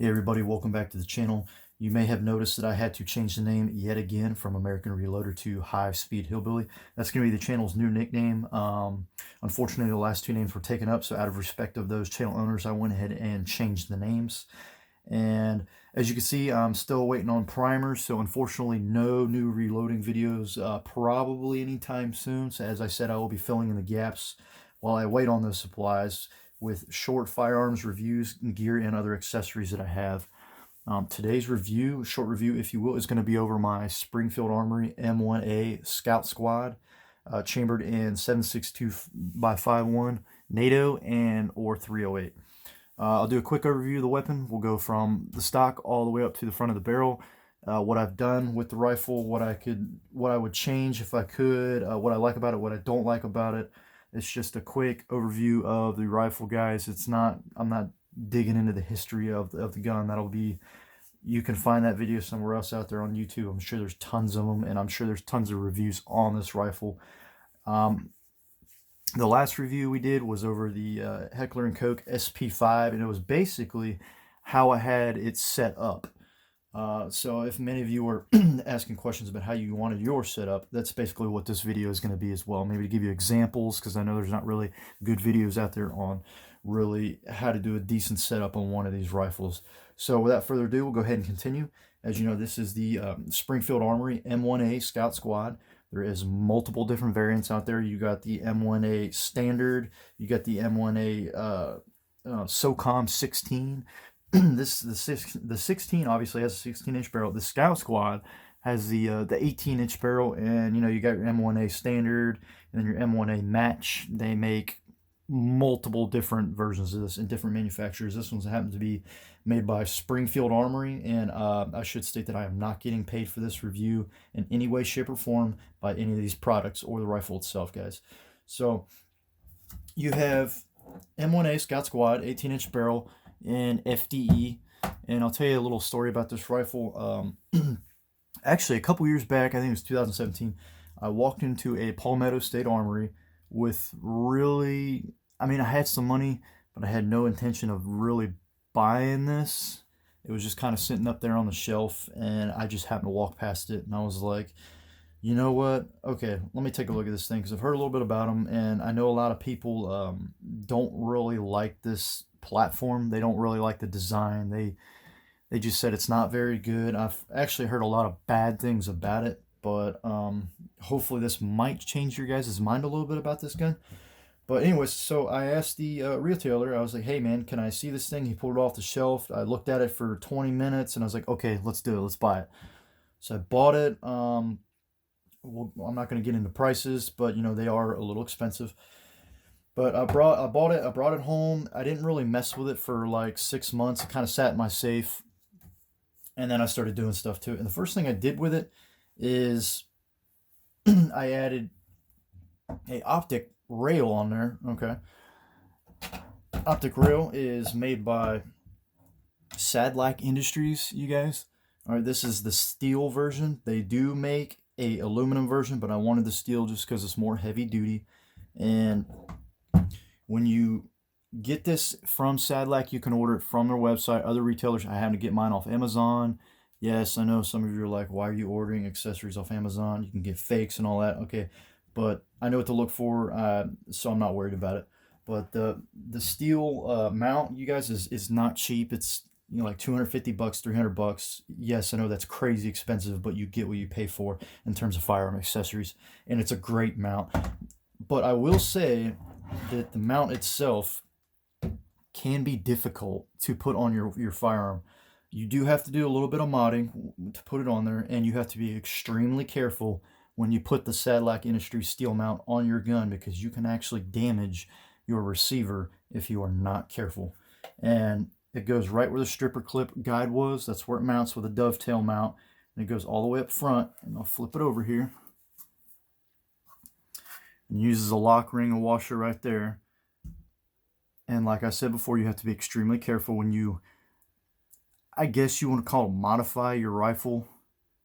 Hey everybody, welcome back to the channel. You may have noticed that I had to change the name yet again from American Reloader to High Speed Hillbilly. That's going to be the channel's new nickname. Unfortunately, the last two names were taken up, so out of respect of those channel owners, I went ahead and changed the names. And as you can see, I'm still waiting on primers, so unfortunately no new reloading videos probably anytime soon. So as I said, I will be filling in the gaps while I wait on those supplies with short firearms reviews, gear, and other accessories that I have. Today's review, short review if you will, is going to be over my Springfield Amory M1A Scout Squad, chambered in 7.62x5.1 NATO and or 308. I'll do a quick overview of the weapon. We'll go from the stock all the way up to the front of the barrel. What I've done with the rifle, what I would change if I could, what I like about it, what I don't like about it. It's just a quick overview of the rifle, guys. I'm not digging into the history of the gun. You can find that video somewhere else out there on YouTube. I'm sure there's tons of them, and I'm sure there's tons of reviews on this rifle. The last review we did was over the Heckler & Koch SP5, and it was basically how I had it set up. So if many of you were asking questions about how you wanted your setup, that's basically what this video is going to be as well. Maybe to give you examples, because I know there's not really good videos out there on really how to do a decent setup on one of these rifles. So without further ado, we'll go ahead and continue. As you know, this is the Springfield Amory M1A Scout Squad. There is multiple different variants out there. You got the M1A Standard, you got the M1A SOCOM 16. The 16 obviously has a 16-inch barrel. The Scout Squad has the 18-inch barrel, and you got your M1A Standard and then your M1A Match. They make multiple different versions of this in different manufacturers. This one's happened to be made by Springfield Amory, and I should state that I am not getting paid for this review in any way, shape, or form by any of these products or the rifle itself, guys. So you have M1A Scout Squad 18-inch barrel in FDE, and I'll tell you a little story about this rifle. Actually, a couple years back, I think it was 2017, I walked into a Palmetto State Armory with I had some money, but I had no intention of really buying this. It was just kind of sitting up there on the shelf, and I just happened to walk past it, and I was like, you know what? Okay, let me take a look at this thing, because I've heard a little bit about them, and I know a lot of people don't really like this platform. They don't really like the design. They just said it's not very good. I've actually heard a lot of bad things about it, but hopefully this might change your guys' mind a little bit about this gun. But anyways, so I asked the retailer, I was like, hey man, can I see this thing? He pulled it off the shelf. I looked at it for 20 minutes, and I was like, okay, let's do it. Let's buy it. So I bought it. Well, I'm not going to get into prices, but they are a little expensive. But I bought it home. I didn't really mess with it for like 6 months. It kind of sat in my safe, and then I started doing stuff to it. And the first thing I did with it is I added a Optic Rail on there. Okay, Optic Rail is made by Sadlac Industries, you guys. All right, this is the steel version. They do make a aluminum version, but I wanted the steel just because it's more heavy duty. And when you get this from Sadlac, you can order it from their website. Other retailers, I happen to get mine off Amazon. Yes, I know some of you are like, why are you ordering accessories off Amazon? You can get fakes and all that. Okay, but I know what to look for, so I'm not worried about it. But the steel mount, you guys, is not cheap. It's like $250, $300. Yes, I know that's crazy expensive, but you get what you pay for in terms of firearm accessories, and it's a great mount. But I will say that the mount itself can be difficult to put on your firearm. You do have to do a little bit of modding to put it on there, and you have to be extremely careful when you put the Sadlac Industries steel mount on your gun, because you can actually damage your receiver if you are not careful. And it goes right where the stripper clip guide was. That's where it mounts with a dovetail mount, and it goes all the way up front. And I'll flip it over here. And uses a lock ring and washer right there. And like I said before, you have to be extremely careful when you, I guess you want to call it, modify your rifle.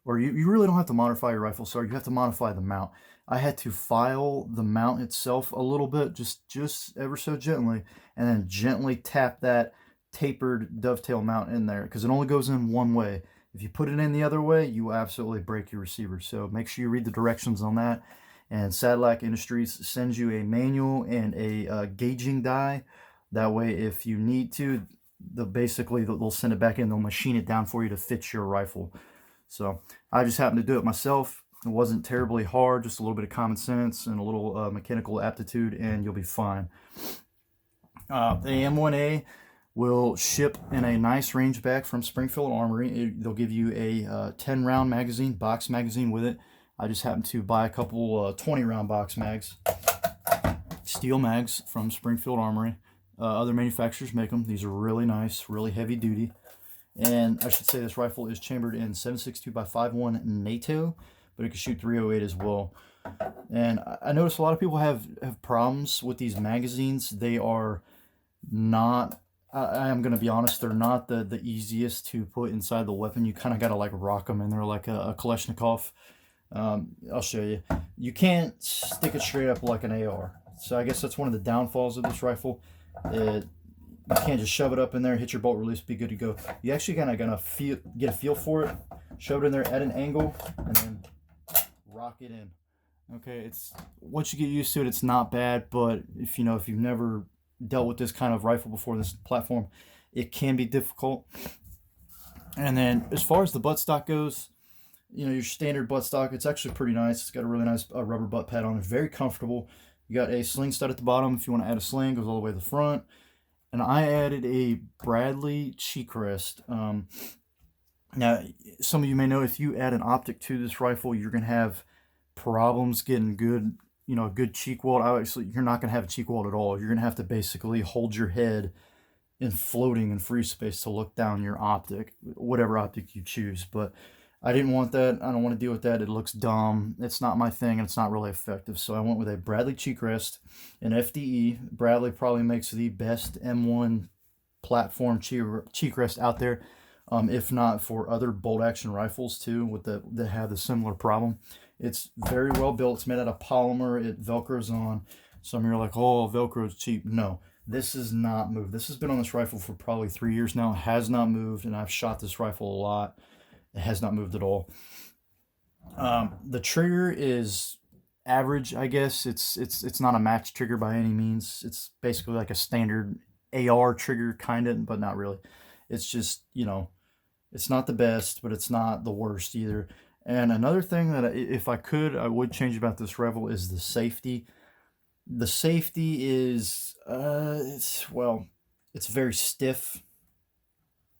Or you really don't have to modify your rifle, sorry, you have to modify the mount. I had to file the mount itself a little bit, just ever so gently, and then gently tap that tapered dovetail mount in there, because it only goes in one way. If you put it in the other way, you absolutely break your receiver. So make sure you read the directions on that. And Sadillac Industries sends you a manual and a gauging die. That way, if you need to, basically they'll send it back in. They'll machine it down for you to fit your rifle. So I just happened to do it myself. It wasn't terribly hard, just a little bit of common sense and a little mechanical aptitude, and you'll be fine. The M1A will ship in a nice range back from Springfield Armory. They'll give you a 10 round magazine, box magazine with it. I just happened to buy a couple 20 round box mags, steel mags from Springfield Armory. Other manufacturers make them. These are really nice, really heavy duty. And I should say this rifle is chambered in 7.62x5.1 NATO, but it can shoot 308 as well. And I noticed a lot of people have problems with these magazines. They are not, I am going to be honest, they're not the easiest to put inside the weapon. You kind of got to like rock them in there like a Kalashnikov. I'll show you. You can't stick it straight up like an AR. So I guess that's one of the downfalls of this rifle. You can't just shove it up in there, hit your bolt release, be good to go. You actually kind of gonna get a feel for it, shove it in there at an angle, and then rock it in. Okay, it's once you get used to it, it's not bad. But if you've never dealt with this kind of rifle before, this platform, it can be difficult. And then as far as the buttstock goes, your standard buttstock, it's actually pretty nice. It's got a really nice rubber butt pad on it, very comfortable. You got a sling stud at the bottom if you want to add a sling, goes all the way to the front. And I added a Bradley cheek rest. Now, some of you may know if you add an optic to this rifle, you're going to have problems getting good, good cheek weld. Obviously, you're not going to have a cheek weld at all. You're going to have to basically hold your head in floating in free space to look down your optic, whatever optic you choose. But I didn't want that. I don't want to deal with that. It looks dumb. It's not my thing, and it's not really effective. So I went with a Bradley cheek rest, an FDE. Bradley probably makes the best M1 platform cheek rest out there, if not for other bolt action rifles too, that have the similar problem. It's very well built. It's made out of polymer. It velcros on. Some of you are like, oh, Velcro's cheap. No, this is not moved. This has been on this rifle for probably 3 years now. It has not moved, and I've shot this rifle a lot. It has not moved at all. The trigger is average, I guess. It's not a max trigger by any means. It's basically like a standard AR trigger, kind of, but not really. It's just, it's not the best, but it's not the worst either. And another thing that if I could, I would change about this rifle is the safety. The safety is, it's very stiff.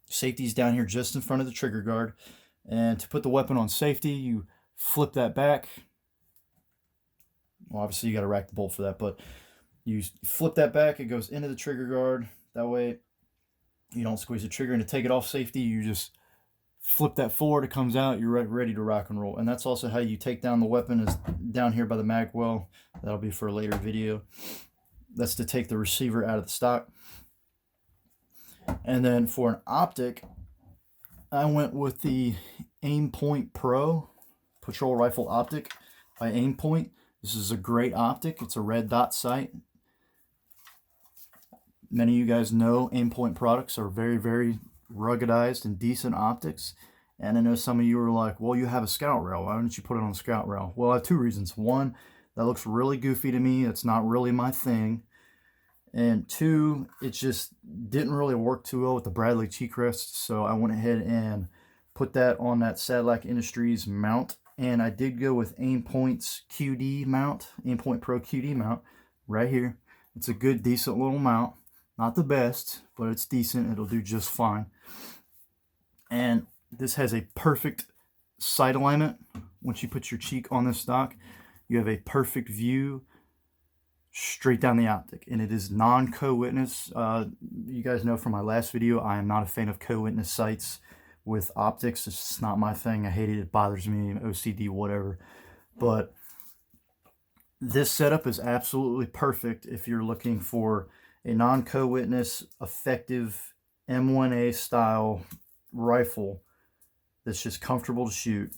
Safety's down here just in front of the trigger guard. And to put the weapon on safety, you flip that back. Well, obviously you got to rack the bolt for that, but you flip that back, it goes into the trigger guard. That way you don't squeeze the trigger. And to take it off safety, you just flip that forward, it comes out, you're ready to rock and roll. And that's also how you take down the weapon, is down here by the mag well. That'll be for a later video. That's to take the receiver out of the stock. And then for an optic, I went with the Aimpoint Pro Patrol Rifle Optic by Aimpoint. This is a great optic. It's a red dot sight. Many of you guys know Aimpoint products are very, very ruggedized and decent optics. And I know some of you are like, well, you have a scout rail. Why don't you put it on a scout rail? Well, I have 2 reasons. One, that looks really goofy to me. It's not really my thing. And 2, it just didn't really work too well with the Bradley cheek rest. So I went ahead and put that on that Sadillac Industries mount. And I did go with Aimpoint's QD mount, Aimpoint Pro QD mount right here. It's a good, decent little mount. Not the best, but it's decent. It'll do just fine. And this has a perfect sight alignment. Once you put your cheek on this stock, you have a perfect view straight down the optic, and it is non-co-witness. You guys know from my last video, I am not a fan of co-witness sights with optics. It's just not my thing. I hate it. It bothers me, OCD, whatever. But this setup is absolutely perfect if you're looking for a non-co-witness, effective M1A style rifle that's just comfortable to shoot.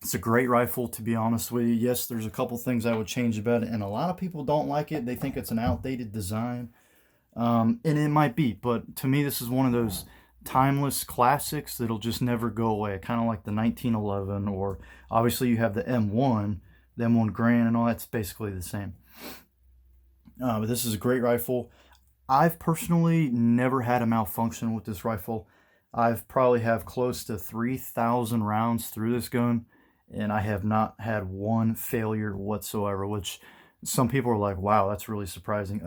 It's a great rifle, to be honest with you. Yes, there's a couple things I would change about it, and a lot of people don't like it. They think it's an outdated design. And it might be, but to me, this is one of those timeless classics that'll just never go away. Kind of like the 1911, or obviously you have the M1, the M1 Grand, and all that's basically the same. But this is a great rifle. I've personally never had a malfunction with this rifle. I've probably have close to 3,000 rounds through this gun, and I have not had one failure whatsoever, which some people are like, wow, that's really surprising.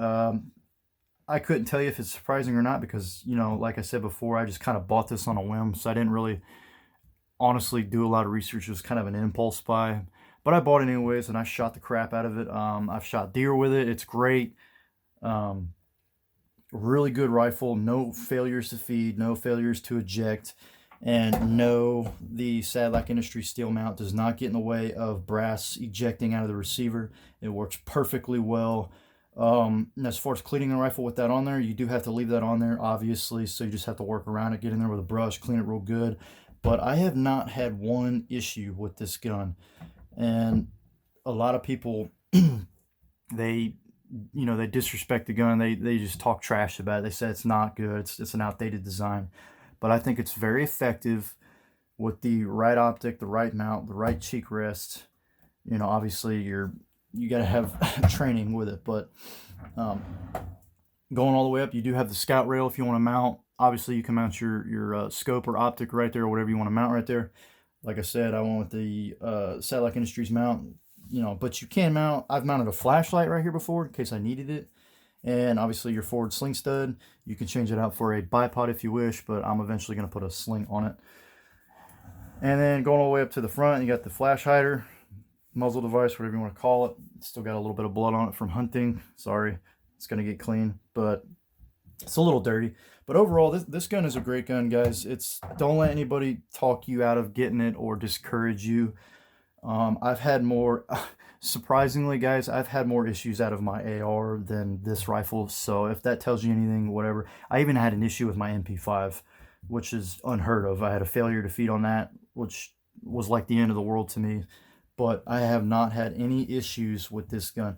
I couldn't tell you if it's surprising or not because, you know, like I said before, I just kind of bought this on a whim, so I didn't really honestly do a lot of research. It was kind of an impulse buy, but I bought it anyways, and I shot the crap out of it. I've shot deer with it. It's great. Um, Really good rifle. No failures to feed, no failures to eject, and no, the Sadlac Industries steel mount does not get in the way of brass ejecting out of the receiver. It works perfectly well. And as far as cleaning the rifle with that on there, you do have to leave that on there, obviously, so you just have to work around it, get in there with a brush, clean it real good. But I have not had one issue with this gun. And a lot of people, they they disrespect the gun. They just talk trash about it. They say it's not good. It's an outdated design. But I think it's very effective with the right optic, the right mount, the right cheek rest. Obviously you got to have training with it, but going all the way up, you do have the scout rail if you want to mount. Obviously, you can mount your scope or optic right there, or whatever you want to mount right there. Like I said, I went with the Sadlac Industries mount. But you can mount. I've mounted a flashlight right here before in case I needed it, and obviously your forward sling stud. You can change it out for a bipod if you wish, but I'm eventually going to put a sling on it. And then going all the way up to the front, you got the flash hider, muzzle device, whatever you want to call it. It's still got a little bit of blood on it from hunting. Sorry, it's going to get clean, but it's a little dirty. But overall, this gun is a great gun, guys. Don't let anybody talk you out of getting it or discourage you. I've had more, surprisingly, guys, I've had more issues out of my AR than this rifle. So if that tells you anything, whatever. I even had an issue with my MP5, which is unheard of. I had a failure to feed on that, which was like the end of the world to me. But I have not had any issues with this gun.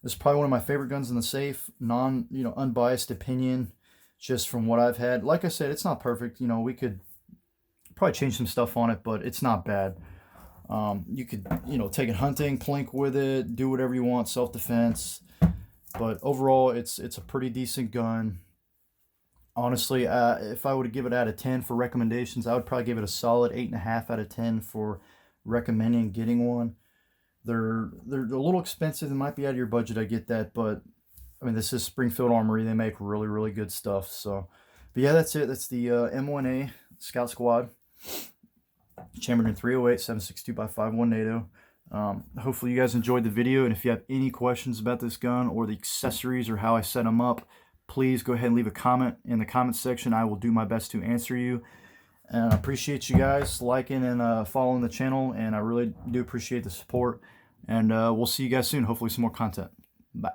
It's probably one of my favorite guns in the safe. Unbiased opinion, just from what I've had. Like I said, it's not perfect. We could probably change some stuff on it, but it's not bad. You could, take it hunting, plink with it, do whatever you want, self-defense. But overall, it's a pretty decent gun. Honestly, if I were to give it out of 10 for recommendations, I would probably give it a solid 8.5 out of 10 for recommending getting one. They're a little expensive. They might be out of your budget. I get that, but I mean, this is Springfield Armory. They make really, really good stuff. So, but yeah, that's it. That's the M1A Scout Squad. Chambered in 308, 7.62x5.1 NATO. Hopefully you guys enjoyed the video, and if you have any questions about this gun or the accessories or how I set them up, please go ahead and leave a comment in the comment section. I will do my best to answer you. And I appreciate you guys liking and following the channel, and I really do appreciate the support. And we'll see you guys soon. Hopefully some more content. Bye.